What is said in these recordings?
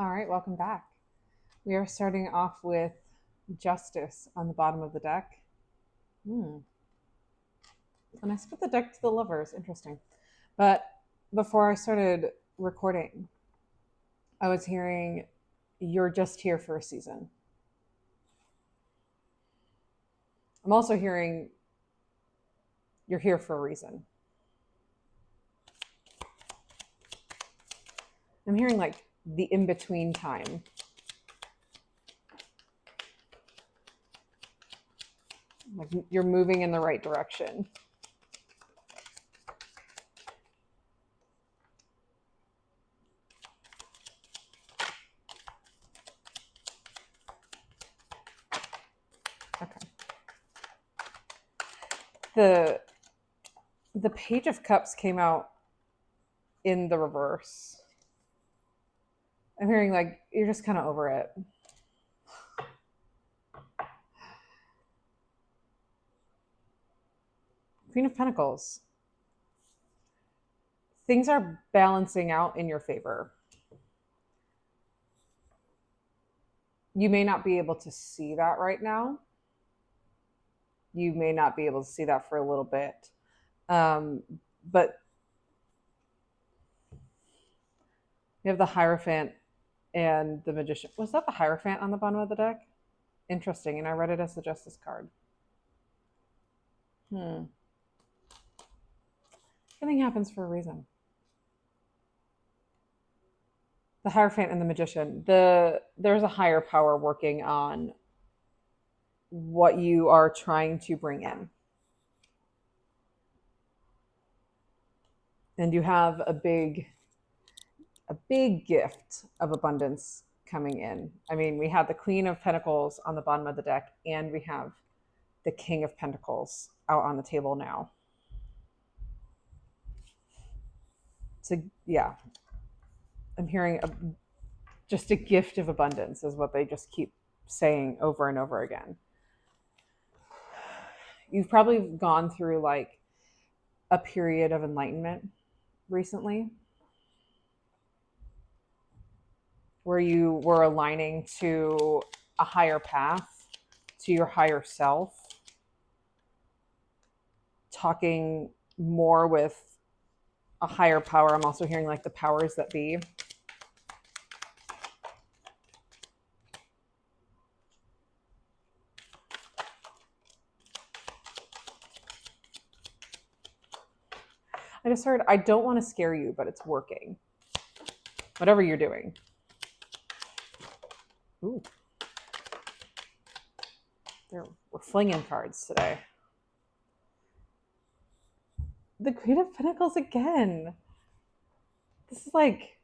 All right, welcome back. We are starting off with Justice on the bottom of the deck. Hmm. And I split the deck to the lovers. Interesting. But before I started recording, I was hearing you're just here for a season. I'm also hearing you're here for a reason. I'm hearing like the in between time. Like you're moving in the right direction. Okay. The the Page of Cups came out in the reverse. I'm hearing like you're just kind of over it. Queen of Pentacles. Things are balancing out in your favor. You may not be able to see that right now. You may not be able to see that for a little bit. But you have the Hierophant and the Magician. Was that the Hierophant on the bottom of the deck? Interesting. And I read it as the Justice card. Everything happens for a reason. The Hierophant and the Magician. There's a higher power working on what you are trying to bring in. And you have a big gift of abundance coming in. I mean, we have the Queen of Pentacles on the bottom of the deck, and we have the King of Pentacles out on the table now. So, yeah, I'm hearing just a gift of abundance is what they just keep saying over and over again. You've probably gone through like a period of enlightenment recently where you were aligning to a higher path, to your higher self, talking more with a higher power. I'm also hearing like the powers that be. I just heard, I don't want to scare you, but it's working. Whatever you're doing. Ooh. We're flinging cards today. The Queen of Pentacles again. This is like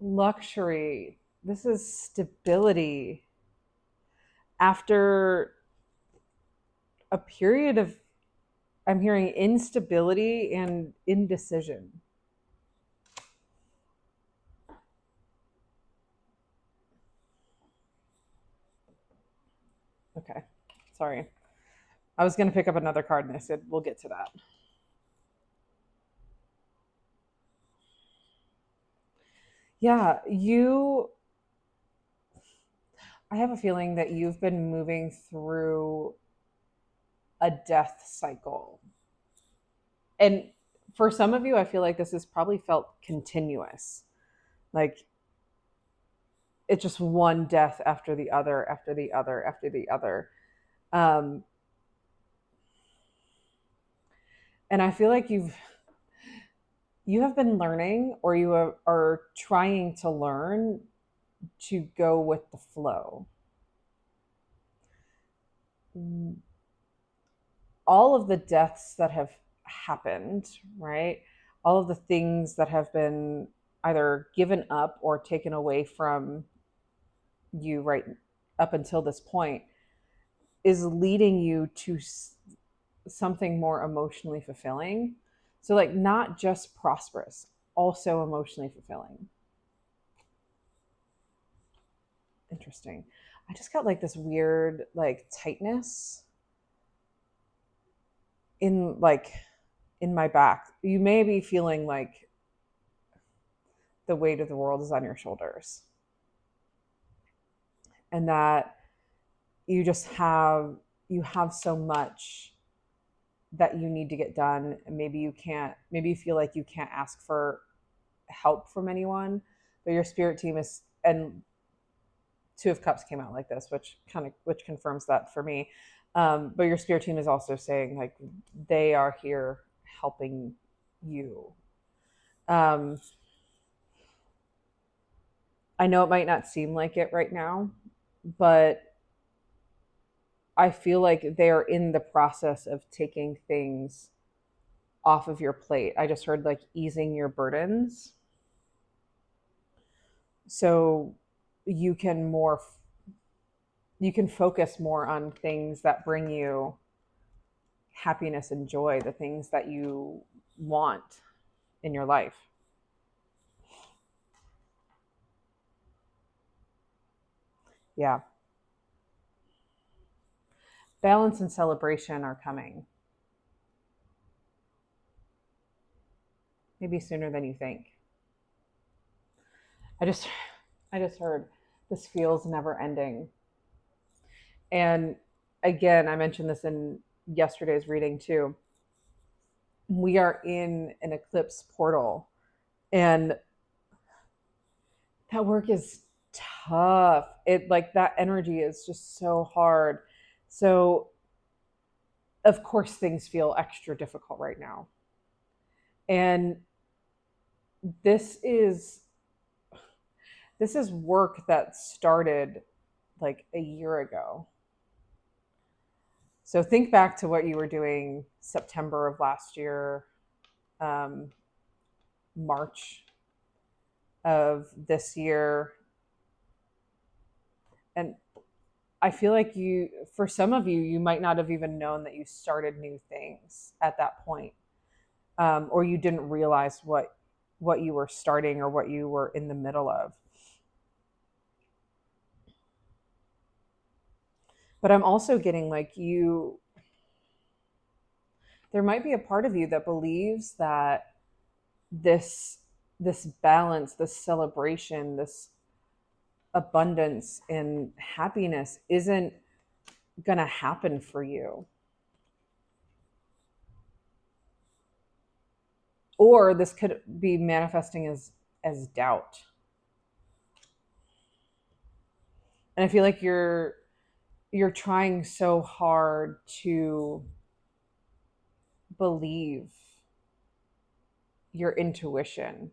luxury. This is stability. After a period of, I'm hearing instability and indecision. Okay, sorry. I was going to pick up another card and I said, we'll get to that. Yeah, I have a feeling that you've been moving through a death cycle. And for some of you, I feel like this has probably felt continuous. Like it's just one death after the other, after the other, after the other. And I feel like you have been learning, or you are trying to learn to go with the flow. All of the deaths that have happened, right? All of the things that have been either given up or taken away from you right up until this point is leading you to something more emotionally fulfilling. So, like, not just prosperous, also emotionally fulfilling. Interesting. I just got like this weird, like, tightness in my back. You may be feeling like the weight of the world is on your shoulders, and that you have so much that you need to get done. And maybe you feel like you can't ask for help from anyone, but your spirit team is, and Two of Cups came out like this, which confirms that for me. But your spirit team is also saying like they are here helping you. I know it might not seem like it right now, but I feel like they're in the process of taking things off of your plate. I just heard like easing your burdens. So you can more you can focus more on things that bring you happiness and joy, the things that you want in your life. Yeah. Balance and celebration are coming. Maybe sooner than you think. I just I just heard this feels never ending. And again, I mentioned this in yesterday's reading too. We are in an eclipse portal, and that work is tough. It like that energy is just so hard. So, of course things feel extra difficult right now. And this is this is work that started like a year ago. So think back to what you were doing September of last year, um, March of this year. And I feel like for some of you, you might not have even known that you started new things at that point, or you didn't realize what you were starting or what you were in the middle of. But I'm also getting like there might be a part of you that believes that this this balance, this celebration, this abundance and happiness isn't going to happen for you. Or this could be manifesting as doubt. And I feel like you're trying so hard to believe your intuition.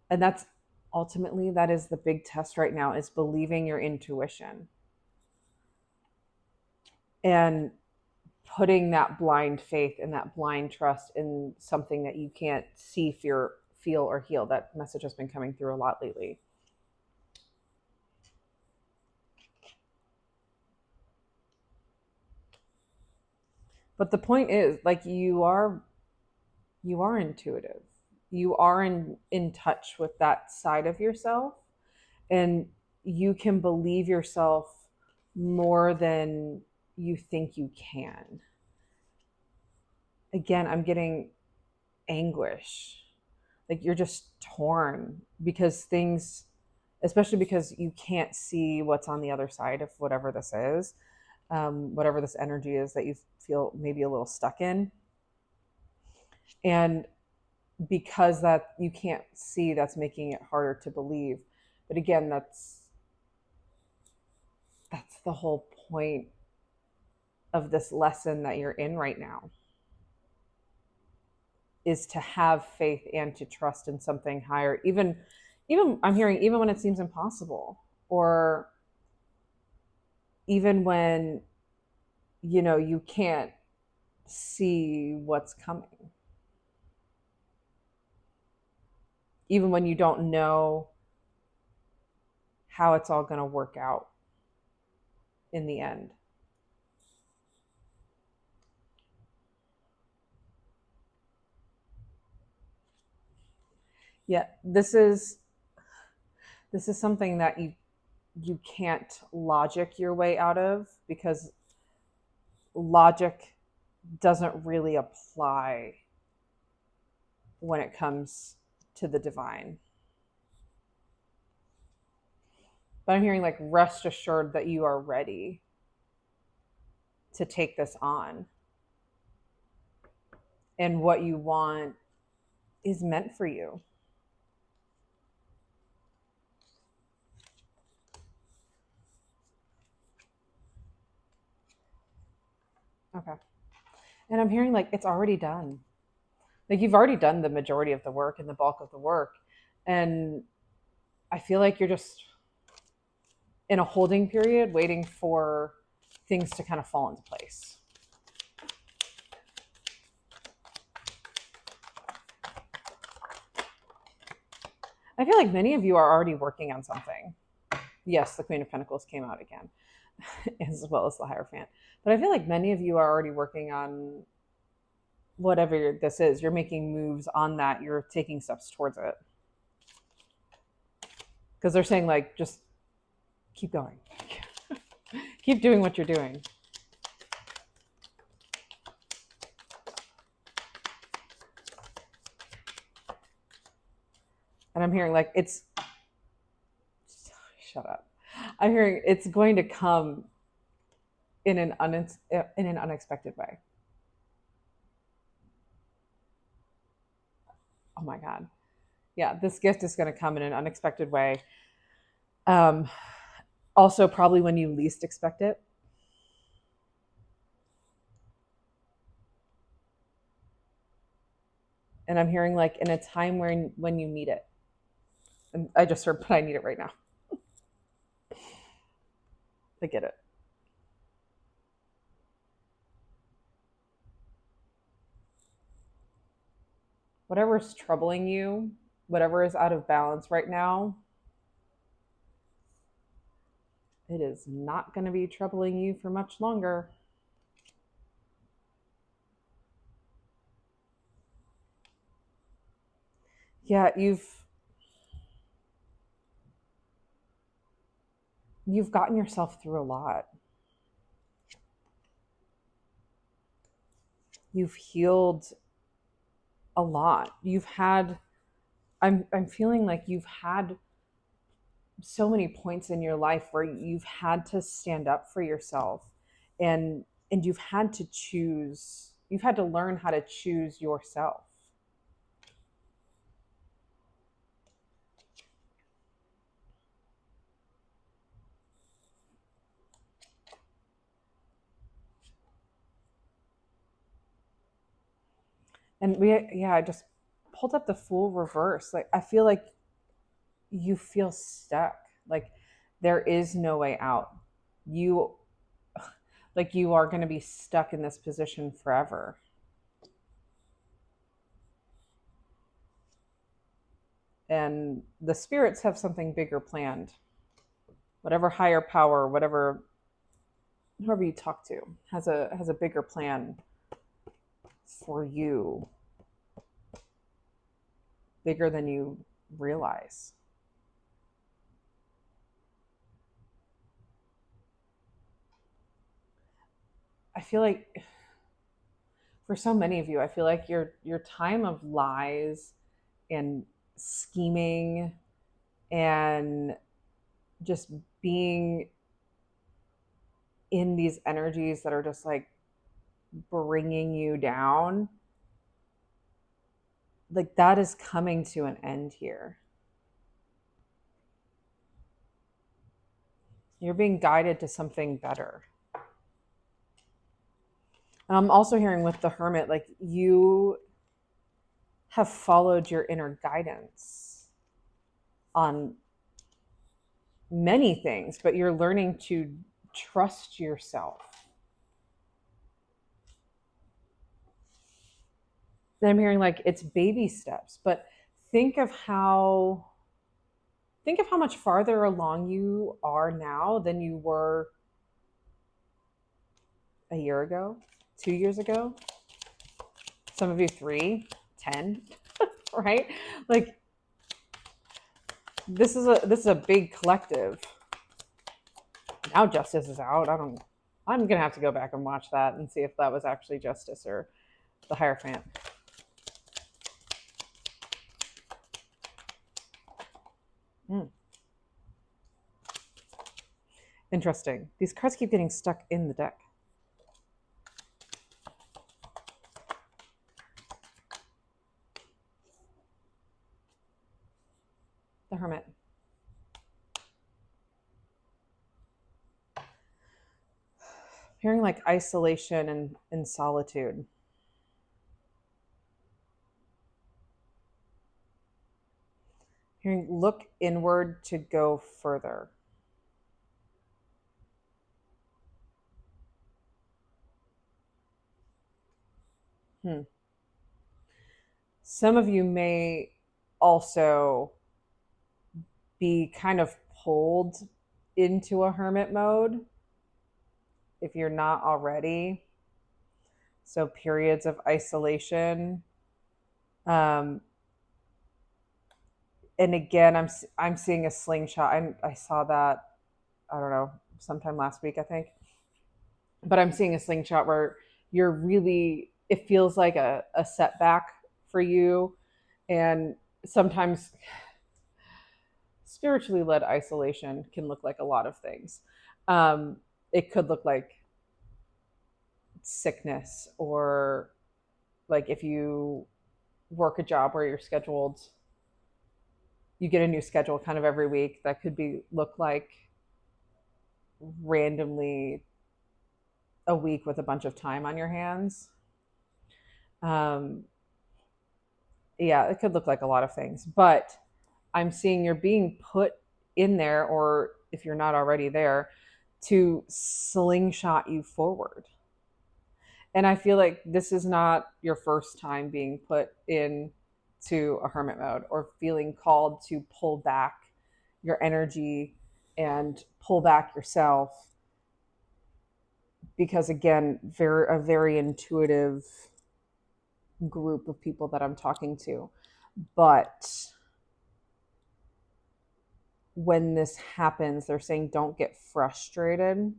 And that's ultimately that is the big test right now, is believing your intuition. And putting that blind faith and that blind trust in something that you can't see, feel, or heal. That message has been coming through a lot lately. But the point is, like, you are intuitive. You are in touch with that side of yourself, and you can believe yourself more than you think you can. Again, I'm getting anguish. Like you're just torn because things, especially because you can't see what's on the other side of whatever this is, whatever this energy is that you feel maybe a little stuck in. And because that you can't see, that's making it harder to believe. But again, that's the whole point of this lesson that you're in right now, is to have faith and to trust in something higher, even I'm hearing, even when it seems impossible, or even when you can't see what's coming, even when you don't know how it's all going to work out in the end. Yeah, this is something that you can't logic your way out of, because logic doesn't really apply when it comes to the divine. But I'm hearing like rest assured that you are ready to take this on. And what you want is meant for you. Okay. And I'm hearing like it's already done. Like you've already done the majority of the work and the bulk of the work. And I feel like you're just in a holding period waiting for things to kind of fall into place. I feel like many of you are already working on something. Yes, the Queen of Pentacles came out again, as well as the Hierophant. But I feel like many of you are already working on whatever this is. You're making moves on that. You're taking steps towards it. Because they're saying, like, just keep going. Keep doing what you're doing. And I'm hearing, like, it's... Shut up. I'm hearing it's going to come in an unexpected way. Oh my God. Yeah, this gift is going to come in an unexpected way. Also, probably when you least expect it. And I'm hearing like in a time when you need it. And I just heard, but I need it right now. I get it. Whatever is troubling you, whatever is out of balance right now, it is not going to be troubling you for much longer. Yeah, you've gotten yourself through a lot. You've healed a lot. I'm feeling like you've had so many points in your life where you've had to stand up for yourself, and you've had to choose. You've had to learn how to choose yourself. And I just pulled up the Fool reverse. Like, I feel like you feel stuck. Like, there is no way out. You are going to be stuck in this position forever. And the spirits have something bigger planned. Whatever higher power, whoever you talk to has a bigger plan for you, bigger than you realize. I feel like for so many of you, I feel like your time of lies and scheming and just being in these energies that are just like bringing you down, like that is coming to an end here. You're being guided to something better. I'm also hearing with the Hermit, like you have followed your inner guidance on many things, but you're learning to trust yourself. And I'm hearing like it's baby steps, but think of how much farther along you are now than you were a year ago, 2 years ago, some of you 3, 10, right? Like this is a big collective. Now Justice is out. I'm gonna have to go back and watch that and see if that was actually Justice or the Hierophant. Hmm. Interesting. These cards keep getting stuck in the deck. The Hermit. Hearing like isolation and solitude. Hearing look inward to go further. Hmm. Some of you may also be kind of pulled into a hermit mode if you're not already. So periods of isolation. Um, and again, I'm seeing a slingshot. I saw that, I don't know, sometime last week, I think. But I'm seeing a slingshot where you're really, it feels like a setback for you. And sometimes spiritually led isolation can look like a lot of things. Um, it could look like sickness, or like if you work a job where you're scheduled, you get a new schedule kind of every week. That could be look like randomly a week with a bunch of time on your hands. Um, yeah, it could look like a lot of things, but I'm seeing you're being put in there, or if you're not already there, to slingshot you forward. And I feel like this is not your first time being put in to a hermit mode or feeling called to pull back your energy and pull back yourself, because again, a very intuitive group of people that I'm talking to. But when this happens, they're saying don't get frustrated,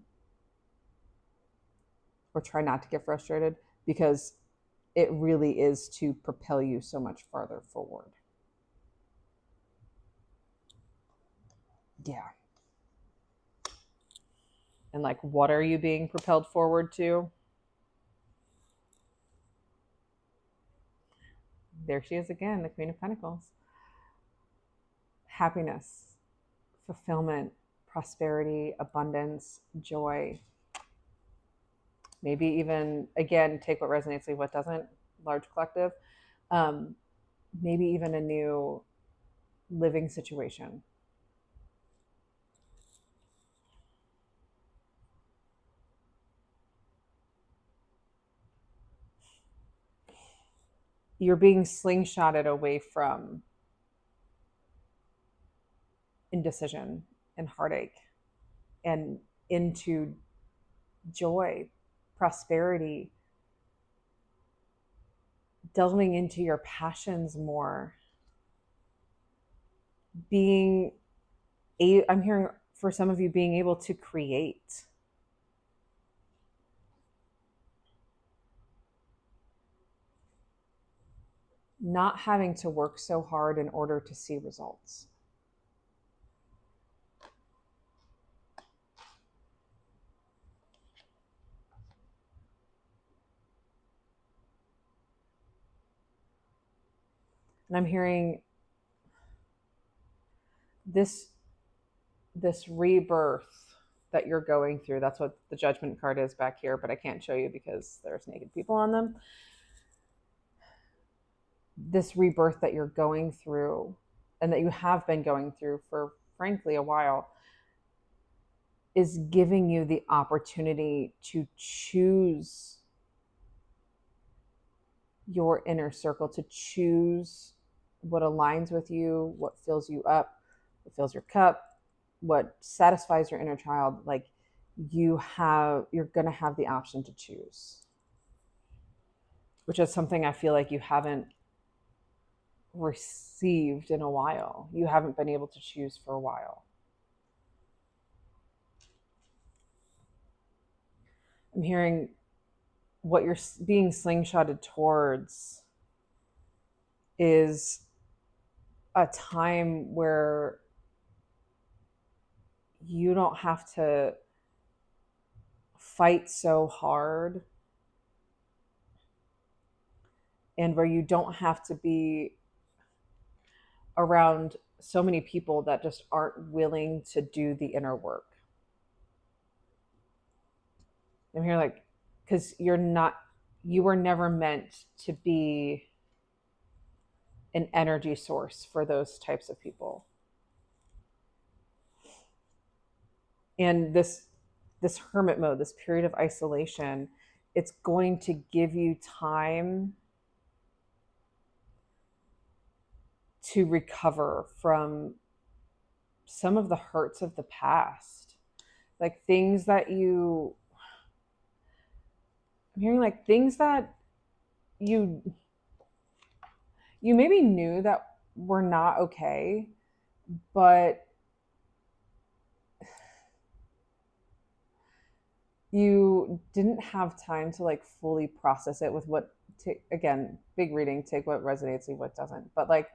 or try not to get frustrated, because it really is to propel you so much farther forward. Yeah. And like, what are you being propelled forward to? There she is again, the Queen of Pentacles. Happiness, fulfillment, prosperity, abundance, joy. Maybe even, again, take what resonates, leave what doesn't, large collective. Um, Maybe even a new living situation. You're being slingshotted away from indecision and heartache and into joy, prosperity, delving into your passions more, being I'm hearing for some of you being able to create. Not having to work so hard in order to see results. And I'm hearing this rebirth that you're going through. That's what the Judgment card is back here, but I can't show you because there's naked people on them. This rebirth that you're going through, and that you have been going through for frankly a while, is giving you the opportunity to choose your inner circle, to choose what aligns with you, what fills you up, what fills your cup, what satisfies your inner child. Like, you're going to have the option to choose, which is something I feel like you haven't received in a while. You haven't been able to choose for a while. I'm hearing what you're being slingshotted towards is a time where you don't have to fight so hard, and where you don't have to be around so many people that just aren't willing to do the inner work. I'm here like, because you were never meant to be an energy source for those types of people. And this hermit mode, this period of isolation, it's going to give you time to recover from some of the hurts of the past. Like things that I'm hearing like things that you you maybe knew that were not okay, but you didn't have time to like fully process it with what again, big reading, take what resonates, leave what doesn't. But like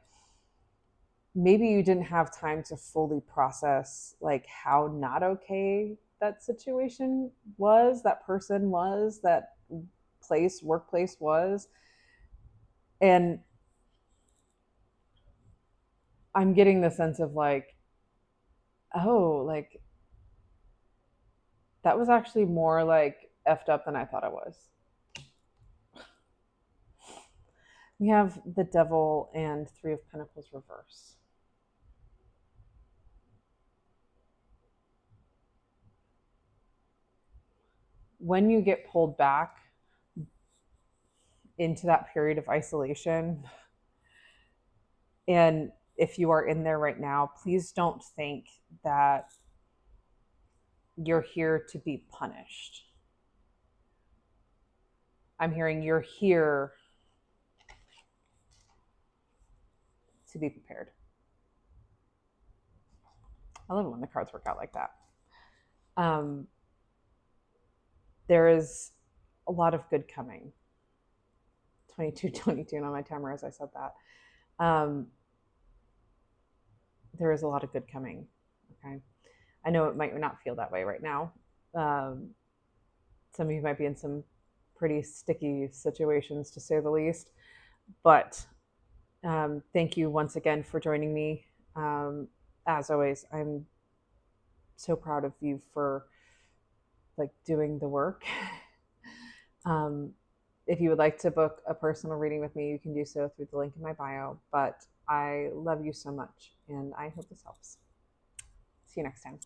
maybe you didn't have time to fully process like how not okay that situation was, that person was, that workplace was. And I'm getting the sense of like, oh, like that was actually more like effed up than I thought it was. We have the Devil and Three of Pentacles reverse. When you get pulled back into that period of isolation, and if you are in there right now, please don't think that you're here to be punished. I'm hearing you're here to be prepared. I love it when the cards work out like that. There is a lot of good coming. 22 on my timer as I said that. There is a lot of good coming. Okay. I know it might not feel that way right now. Some of you might be in some pretty sticky situations, to say the least. But thank you once again for joining me. As always, I'm so proud of you for like doing the work. If you would like to book a personal reading with me, you can do so through the link in my bio. But I love you so much, and I hope this helps. See you next time.